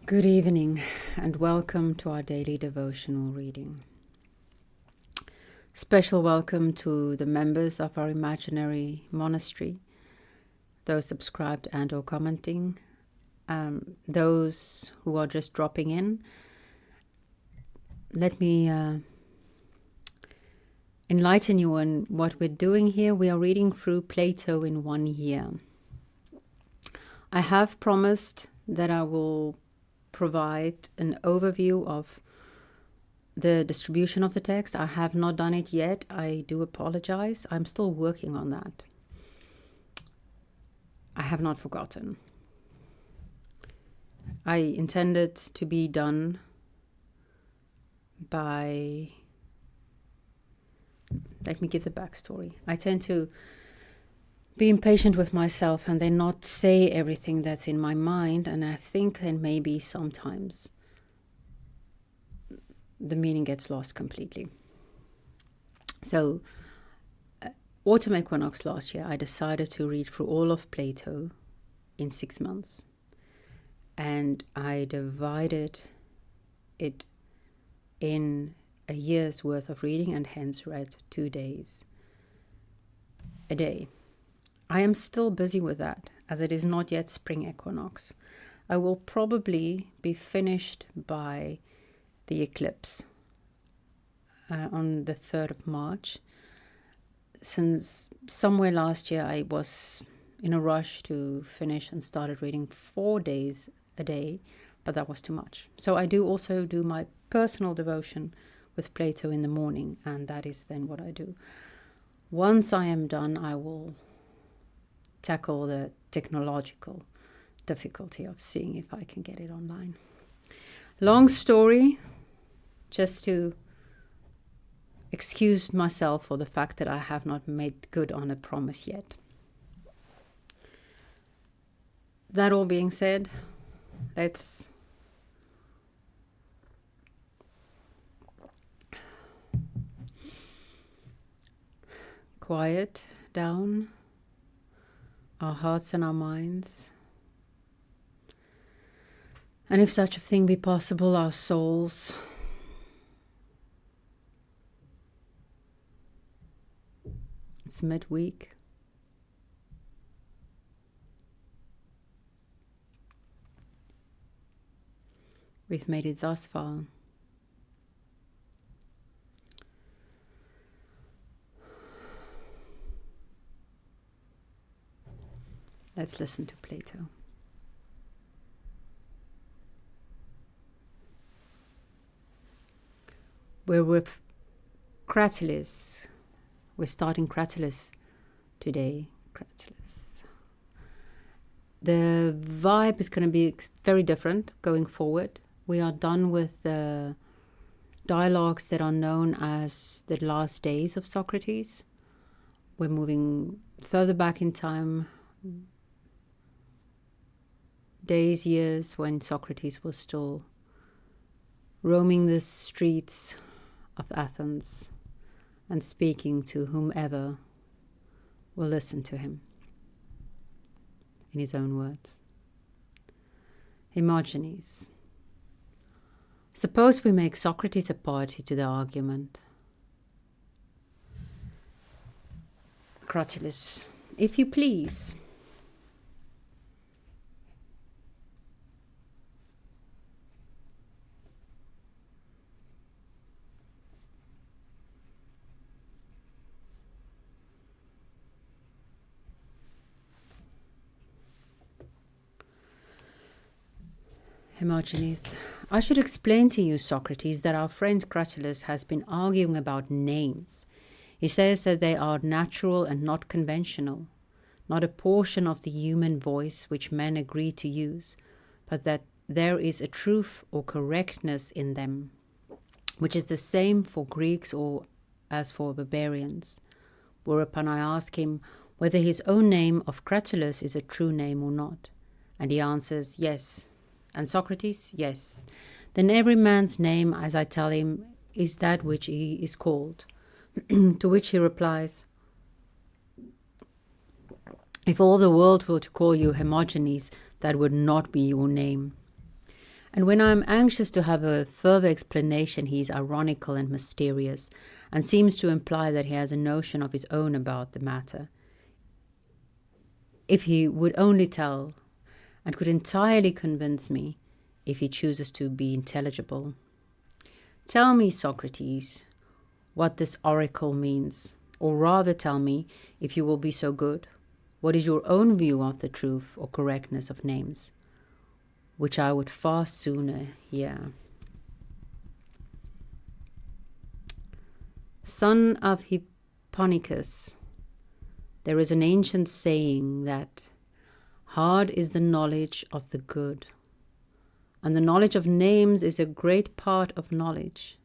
Good evening and welcome to our daily devotional reading. Special welcome to the members of our imaginary monastery, those subscribed and or commenting, those who are just dropping in. Let me enlighten you on what we're doing here. We are reading through Plato in 1 year. I have promised that I will provide an overview of the distribution of the text. I have not done it yet. I do apologize. I'm still working on that. I have not forgotten. I intended to be done by... Let me give the backstory. I tend to be impatient with myself and then not say everything that's in my mind, and I think then maybe sometimes the meaning gets lost completely. So, autumn equinox last year, I decided to read through all of Plato in 6 months, and I divided it in a year's worth of reading, and hence read 2 days a day. I am still busy with that, as it is not yet spring equinox. I will probably be finished by the eclipse on the 3rd of March. Since somewhere last year I was in a rush to finish and started reading 4 days a day, but that was too much. So I do also do my personal devotion with Plato in the morning, and that is then what I do. Once I am done, I will tackle the technological difficulty of seeing if I can get it online. Long story, just to excuse myself for the fact that I have not made good on a promise yet. That all being said, let's quiet down our hearts and our minds, and if such a thing be possible, our souls. It's midweek. We've made it thus far. Let's listen to Plato. We're with Cratylus. We're starting Cratylus today. Cratylus. The vibe is going to be very different going forward. We are done with the dialogues that are known as the last days of Socrates. We're moving further back in time, days, years, when Socrates was still roaming the streets of Athens and speaking to whomever will listen to him. In his own words. Hermogenes. Suppose we make Socrates a party to the argument. Cratylus. If you please. Hermogenes. I should explain to you, Socrates, that our friend Cratylus has been arguing about names. He says that they are natural and not conventional, not a portion of the human voice which men agree to use, but that there is a truth or correctness in them, which is the same for Greeks or as for barbarians. Whereupon I ask him whether his own name of Cratylus is a true name or not. And he answers, yes. And Socrates, yes. Then every man's name, as I tell him, is that which he is called. To which he replies, if all the world were to call you Hermogenes, that would not be your name. And when I am anxious to have a further explanation, he is ironical and mysterious, and seems to imply that he has a notion of his own about the matter. If he would only tell, and could entirely convince me, if he chooses to be intelligible. Tell me, Socrates, what this oracle means, or rather tell me, if you will be so good, what is your own view of the truth or correctness of names, which I would far sooner hear. Son of Hipponicus, there is an ancient saying that hard is the knowledge of the good, and the knowledge of names is a great part of knowledge.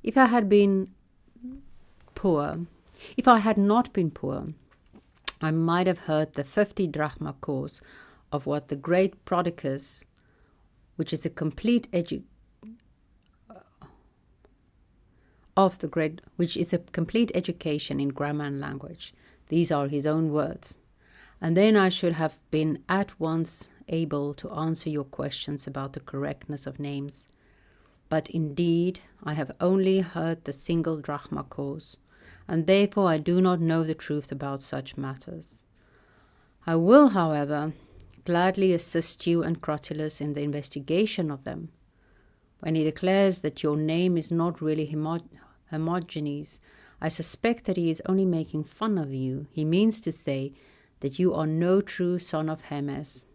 If I had not been poor, I might have heard the 50 drachma course of what the great Prodicus, which is a complete education in grammar and language. These are his own words. And then I should have been at once able to answer your questions about the correctness of names. But indeed, I have only heard the single drachma course, and therefore I do not know the truth about such matters. I will, however, gladly assist you and Cratylus in the investigation of them. When he declares that your name is not really Hermogenes, I suspect that he is only making fun of you. He means to say that you are no true son of Hermes,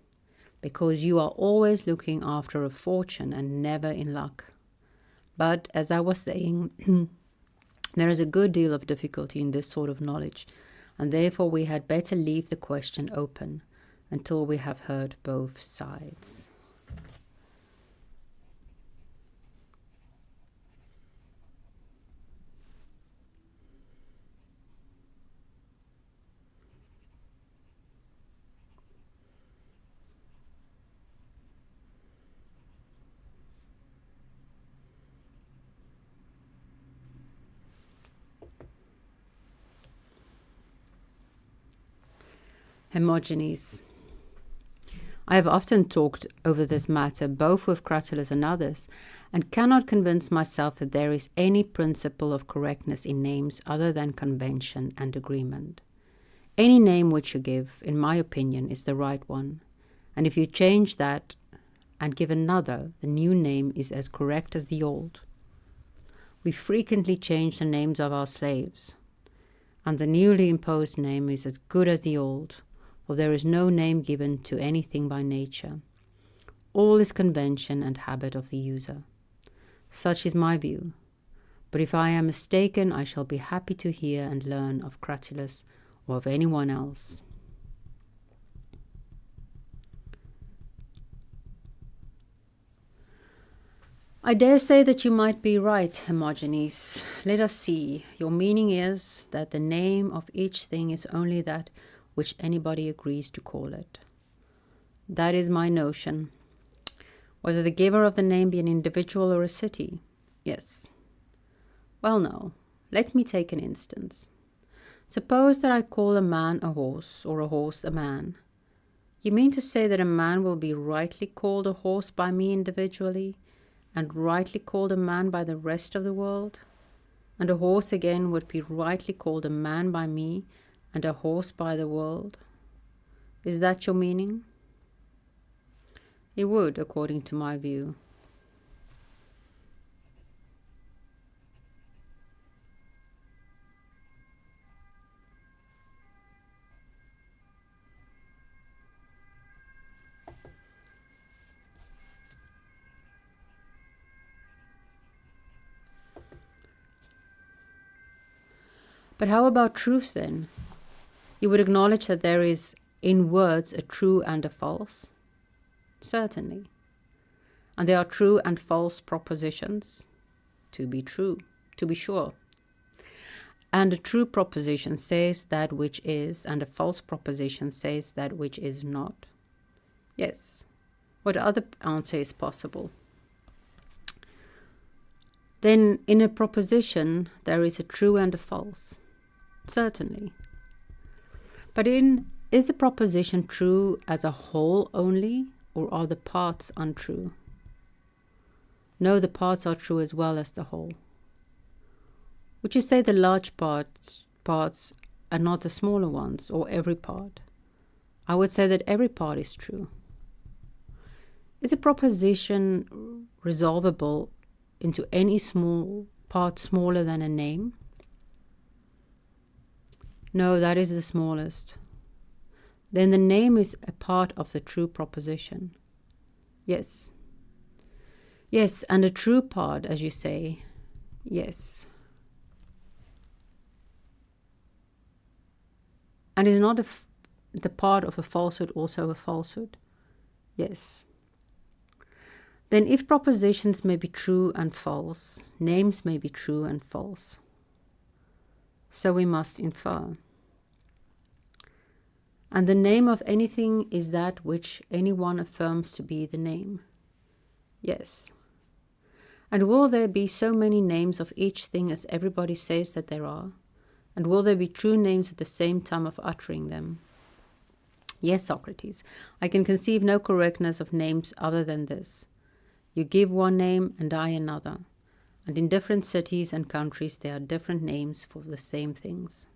because you are always looking after a fortune and never in luck. But, as I was saying, there is a good deal of difficulty in this sort of knowledge, and therefore we had better leave the question open until we have heard both sides. Hermogenes. I have often talked over this matter, both with Cratylus and others, and cannot convince myself that there is any principle of correctness in names other than convention and agreement. Any name which you give, in my opinion, is the right one, and if you change that and give another, the new name is as correct as the old. We frequently change the names of our slaves, and the newly imposed name is as good as the old, for there is no name given to anything by nature. All is convention and habit of the user. Such is my view. But if I am mistaken, I shall be happy to hear and learn of Cratylus or of anyone else. I dare say that you might be right, Hermogenes. Let us see. Your meaning is that the name of each thing is only that which anybody agrees to call it. That is my notion. Whether the giver of the name be an individual or a city? Yes. Well, no. Let me take an instance. Suppose that I call a man a horse, or a horse a man. You mean to say that a man will be rightly called a horse by me individually, and rightly called a man by the rest of the world? And a horse again would be rightly called a man by me, and a horse by the world? Is that your meaning? It would, according to my view. But how about truth then? You would acknowledge that there is in words a true and a false? Certainly. And there are true and false propositions? To be true, to be sure. And a true proposition says that which is, and a false proposition says that which is not? Yes. What other answer is possible? Then in a proposition there is a true and a false? Certainly. But is the proposition true as a whole only, or are the parts untrue? No, the parts are true as well as the whole. Would you say the large parts are not the smaller ones, or every part? I would say that every part is true. Is a proposition resolvable into any small part smaller than a name? No, that is the smallest. Then the name is a part of the true proposition. Yes. Yes, and a true part, as you say. Yes. And is not the part of a falsehood also a falsehood? Yes. Then if propositions may be true and false, names may be true and false. So we must infer. And the name of anything is that which anyone affirms to be the name. Yes. And will there be so many names of each thing as everybody says that there are? And will there be true names at the same time of uttering them? Yes, Socrates, I can conceive no correctness of names other than this. You give one name and I another, and in different cities and countries there are different names for the same things.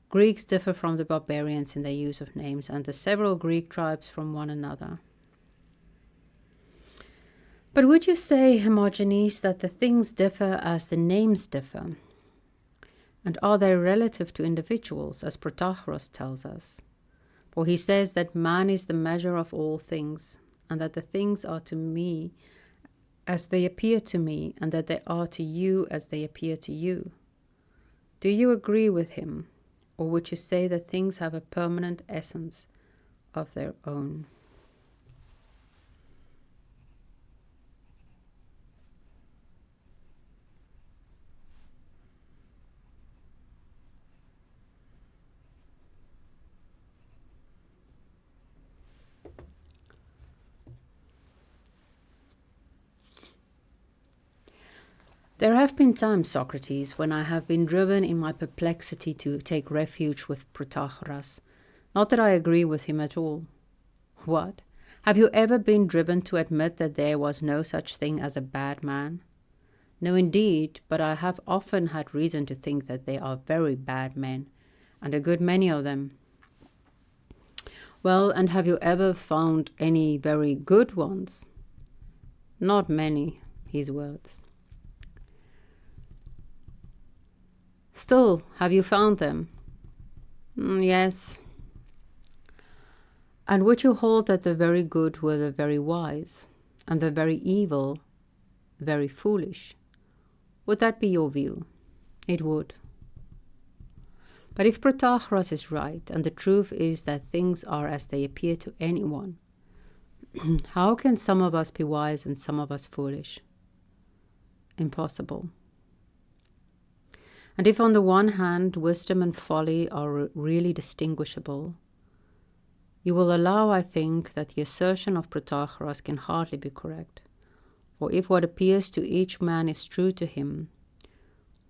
Greeks differ from the barbarians in their use of names, and the several Greek tribes from one another. But would you say, Hermogenes, that the things differ as the names differ? And are they relative to individuals, as Protagoras tells us? For he says that man is the measure of all things, and that the things are to me as they appear to me, and that they are to you as they appear to you. Do you agree with him, or would you say that things have a permanent essence of their own? There have been times, Socrates, when I have been driven in my perplexity to take refuge with Protagoras. Not that I agree with him at all. What? Have you ever been driven to admit that there was no such thing as a bad man? No, indeed, but I have often had reason to think that they are very bad men, and a good many of them. Well, and have you ever found any very good ones? Not many, his words. Still, have you found them? Yes. And would you hold that the very good were the very wise, and the very evil very foolish? Would that be your view? It would. But if Protagoras is right, and the truth is that things are as they appear to anyone, how can some of us be wise and some of us foolish? Impossible. And if on the one hand wisdom and folly are really distinguishable, you will allow, I think, that the assertion of Protagoras can hardly be correct. For if what appears to each man is true to him,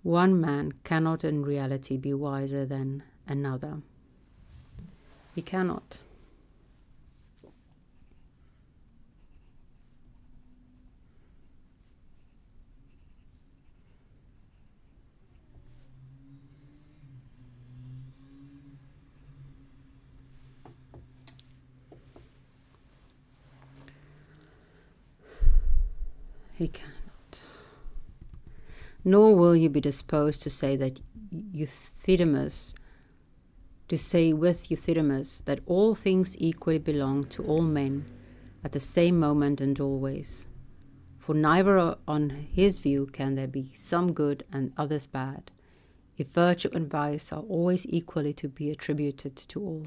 one man cannot in reality be wiser than another. He cannot. He cannot. Nor will you be disposed to say that with Euthydemus that all things equally belong to all men at the same moment and always. For neither on his view can there be some good and others bad, if virtue and vice are always equally to be attributed to all.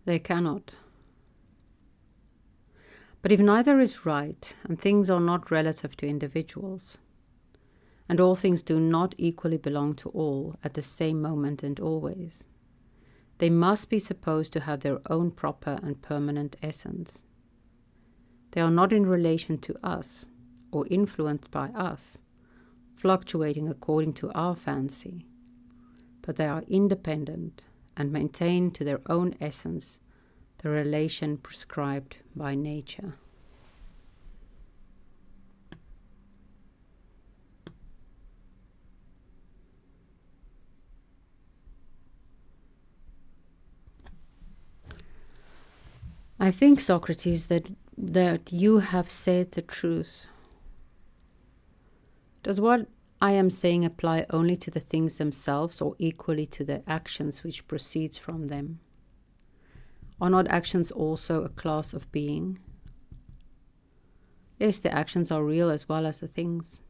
They cannot. But if neither is right, and things are not relative to individuals, and all things do not equally belong to all at the same moment and always, they must be supposed to have their own proper and permanent essence. They are not in relation to us, or influenced by us, fluctuating according to our fancy, but they are independent and maintain to their own essence the relation prescribed by nature. I think, Socrates, that you have said the truth. Does what I am saying apply only to the things themselves, or equally to the actions which proceeds from them? Are not actions also a class of being? Yes, the actions are real as well as the things.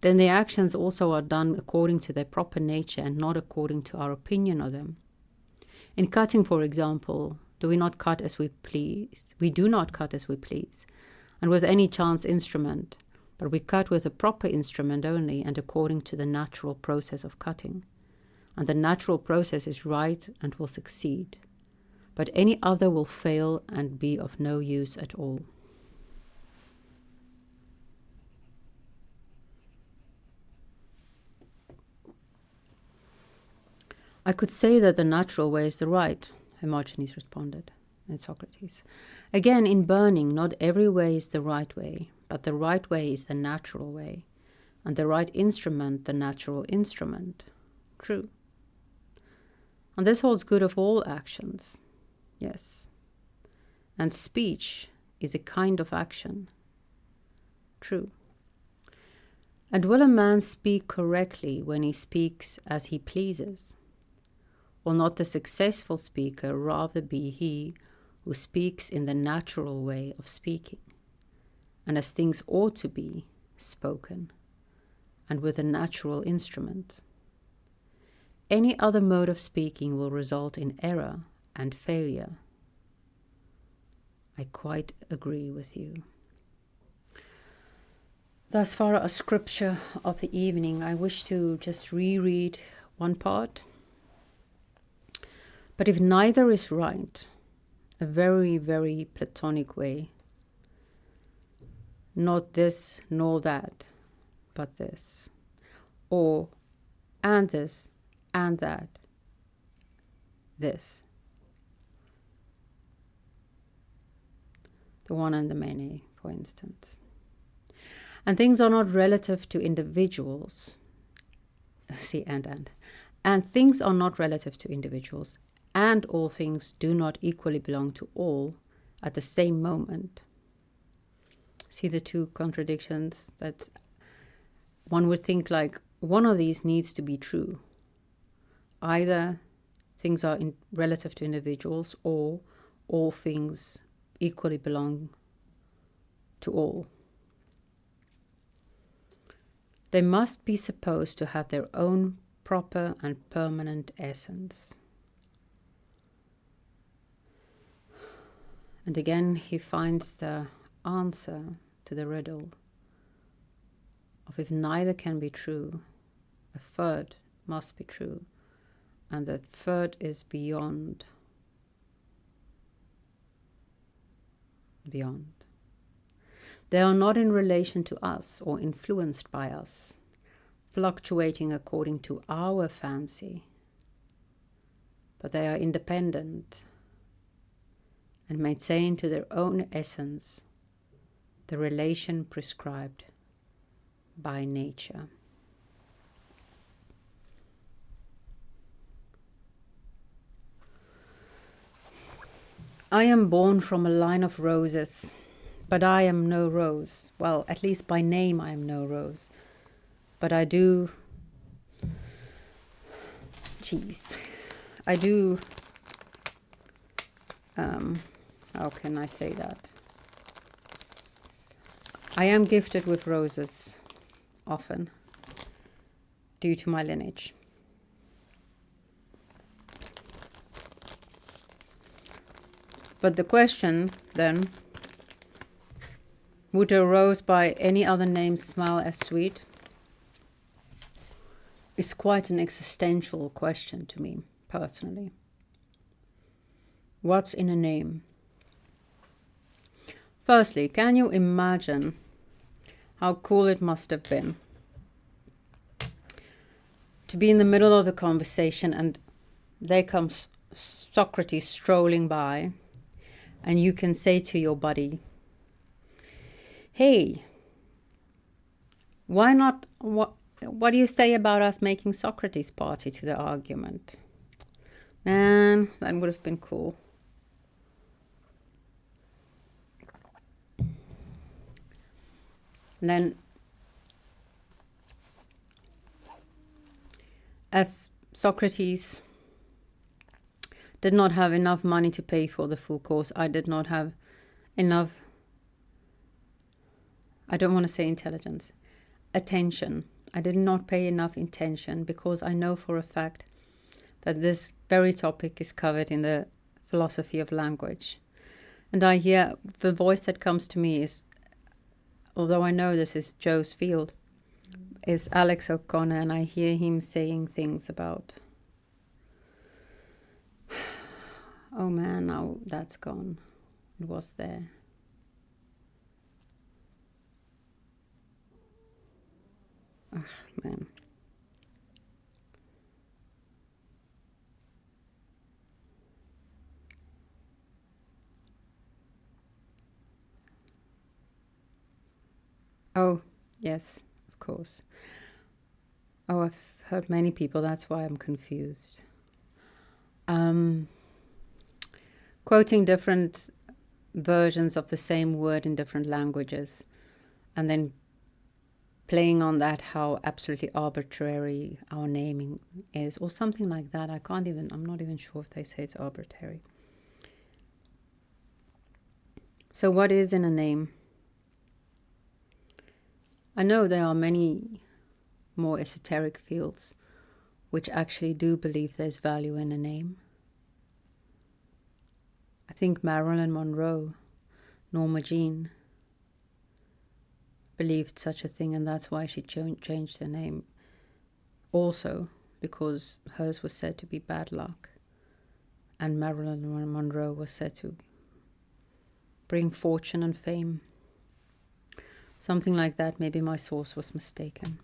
Then the actions also are done according to their proper nature and not according to our opinion of them. In cutting, for example, do we not cut as we please? We do not cut as we please, and with any chance instrument, but we cut with a proper instrument only and according to the natural process of cutting. And the natural process is right and will succeed, but any other will fail and be of no use at all. I could say that the natural way is the right, Hermogenes responded, and Socrates. Again, in burning, not every way is the right way, but the right way is the natural way, and the right instrument the natural instrument. True. And this holds good of all actions. Yes. And speech is a kind of action. True. And will a man speak correctly when he speaks as he pleases? Will not the successful speaker rather be he who speaks in the natural way of speaking, and as things ought to be spoken, and with a natural instrument? Any other mode of speaking will result in error and failure. I quite agree with you. Thus far, a scripture of the evening. I wish to just reread one part. But if neither is right, a very, very Platonic way, not this nor that, but this, or and this and that, this, the one and the many, for instance. And things are not relative to individuals. See, and things are not relative to individuals, and all things do not equally belong to all at the same moment. See the two contradictions? That one would think like one of these needs to be true. Either things are relative to individuals, or all things equally belong to all. They must be supposed to have their own proper and permanent essence. And again, he finds the answer to the riddle of if neither can be true, a third must be true, and the third is beyond. They are not in relation to us or influenced by us, fluctuating according to our fancy, but they are independent and maintain to their own essence the relation prescribed by nature. I am born from a line of roses, but I am no rose. Well, at least by name I am no rose. But I do... how can I say that? I am gifted with roses, often, due to my lineage. But the question, then, would a rose by any other name smell as sweet? Is quite an existential question to me, personally. What's in a name? Firstly, can you imagine how cool it must have been to be in the middle of the conversation and there comes Socrates strolling by, and you can say to your buddy, hey, why not, what do you say about us making Socrates party to the argument? Man, that would have been cool. And then, as Socrates did not have enough money to pay for the full course, I did not have enough, I don't want to say intelligence, attention. I did not pay enough attention because I know for a fact that this very topic is covered in the philosophy of language. And I hear the voice that comes to me is, although I know this is Joe's field, is Alex O'Connor, and I hear him saying things about, oh man, now that's gone. It was there. Ah, man. Oh, yes, of course. Oh, I've heard many people, that's why I'm confused. Quoting different versions of the same word in different languages, and then playing on that, how absolutely arbitrary our naming is, or something like that. I'm not even sure if they say it's arbitrary. So what is in a name? I know there are many more esoteric fields which actually do believe there's value in a name. I think Marilyn Monroe, Norma Jean, believed such a thing, and that's why she changed her name. Also, because hers was said to be bad luck, and Marilyn Monroe was said to bring fortune and fame. Something like that. Maybe my source was mistaken.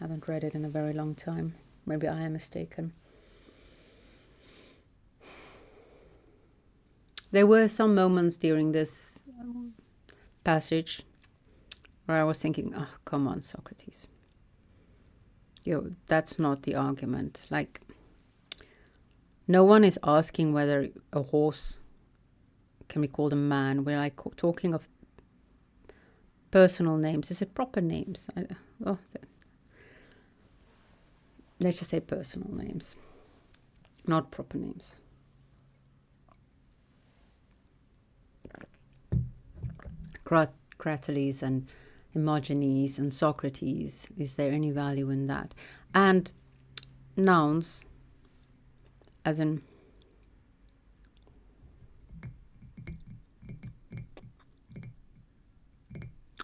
I haven't read it in a very long time. Maybe I am mistaken. There were some moments during this passage where I was thinking, oh, come on, Socrates. That's not the argument. Like, no one is asking whether a horse can be called a man. We're like talking of personal names. Is it proper names? Let's just say personal names, not proper names. Cratylus and Hermogenes and Socrates, is there any value in that? And nouns, as in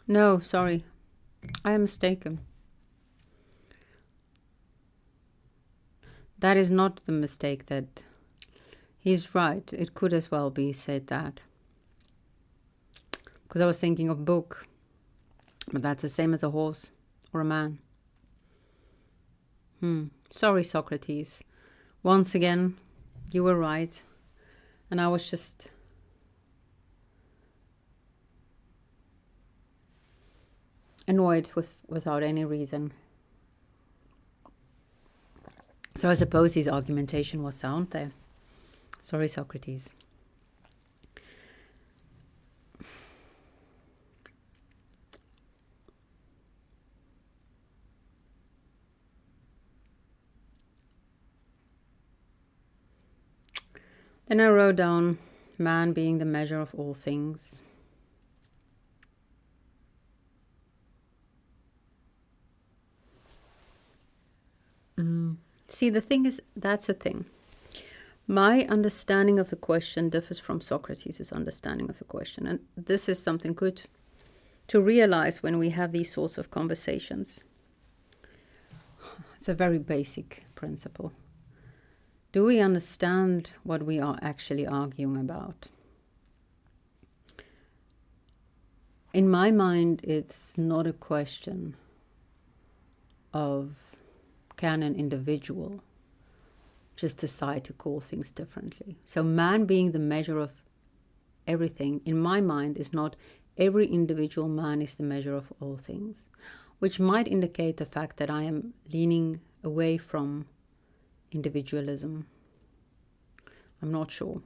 no, sorry, I am mistaken. That is not the mistake. That he's right. It could as well be said that. Because I was thinking of book, but that's the same as a horse or a man. Sorry, Socrates. Once again, you were right. And I was just annoyed without any reason. So I suppose his argumentation was sound there. Sorry, Socrates. Then I wrote down man being the measure of all things. See, the thing is, that's the thing. My understanding of the question differs from Socrates' understanding of the question. And this is something good to realize when we have these sorts of conversations. It's a very basic principle. Do we understand what we are actually arguing about? In my mind, it's not a question of can an individual just decide to call things differently. So man being the measure of everything, in my mind, is not every individual man is the measure of all things, which might indicate the fact that I am leaning away from individualism. I'm not sure.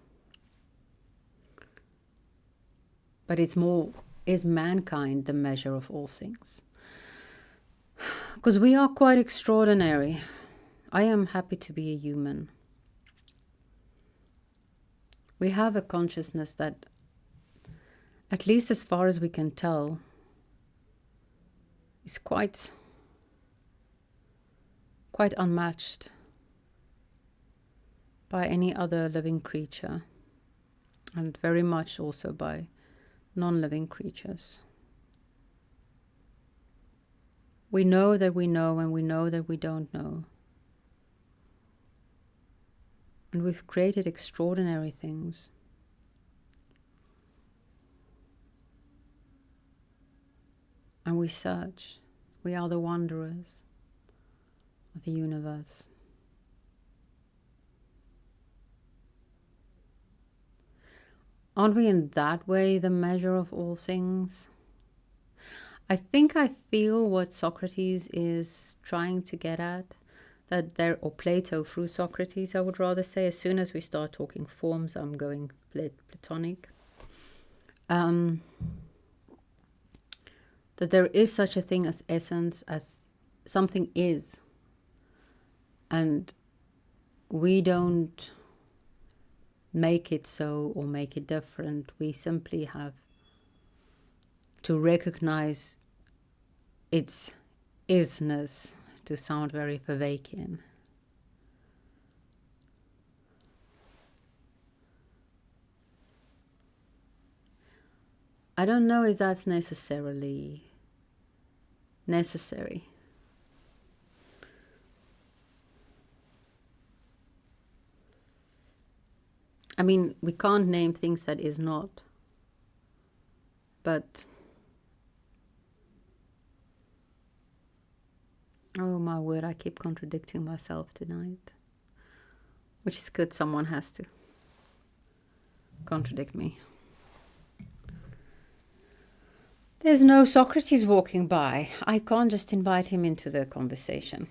But it's more, is mankind the measure of all things? Because we are quite extraordinary. I am happy to be a human. We have a consciousness that, at least as far as we can tell, is quite unmatched by any other living creature, and very much also by non-living creatures. We know that we know, and we know that we don't know. And we've created extraordinary things. And we search. We are the wanderers of the universe. Aren't we in that way the measure of all things? I think I feel what Socrates is trying to get at, that there, or Plato through Socrates, I would rather say. As soon as we start talking forms, I'm going Platonic. That there is such a thing as essence, as something is. And we don't make it so or make it different. We simply have to recognize its isness, to sound very Vervaekian. I don't know if that's necessarily necessary. I mean, we can't name things that is not. But, oh my word, I keep contradicting myself tonight. Which is good, someone has to contradict me. There's no Socrates walking by. I can't just invite him into the conversation.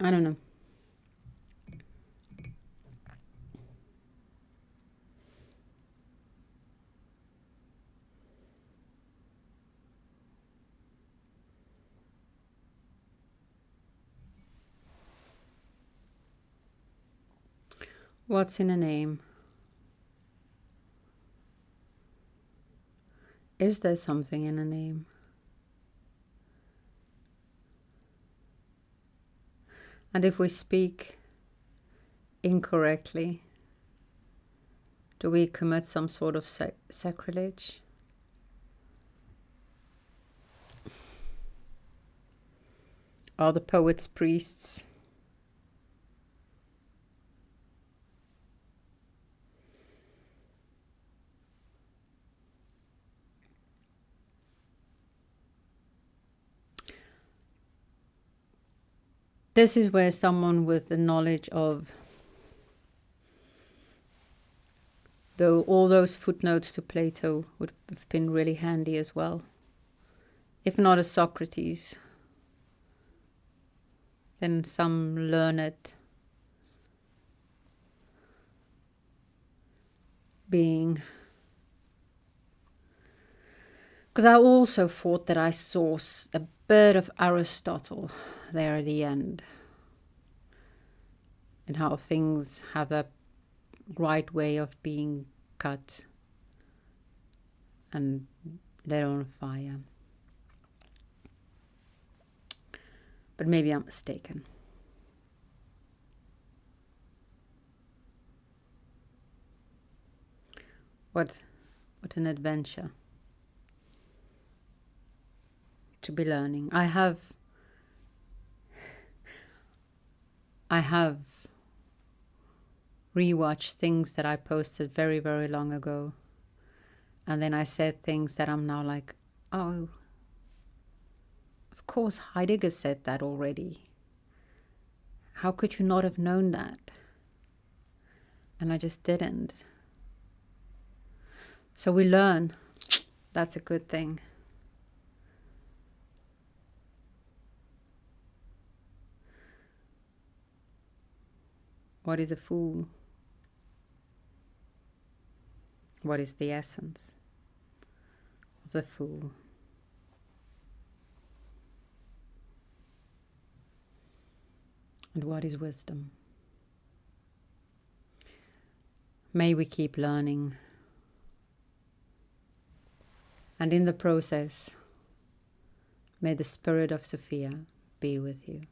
I don't know. What's in a name? Is there something in a name? And if we speak incorrectly, do we commit some sort of sacrilege? Are the poets priests? This is where someone with the knowledge of all those footnotes to Plato would have been really handy as well. If not a Socrates, then some learned being. Because I also thought that I saw a bit of Aristotle there at the end, and how things have a right way of being cut and lit on fire. But maybe I'm mistaken. What an adventure to be learning. I have rewatch things that I posted very, very long ago. And then I said things that I'm now like, oh, of course Heidegger said that already. How could you not have known that? And I just didn't. So we learn. That's a good thing. What is a fool? What is the essence of the fool? And what is wisdom? May we keep learning. And in the process, may the spirit of Sophia be with you.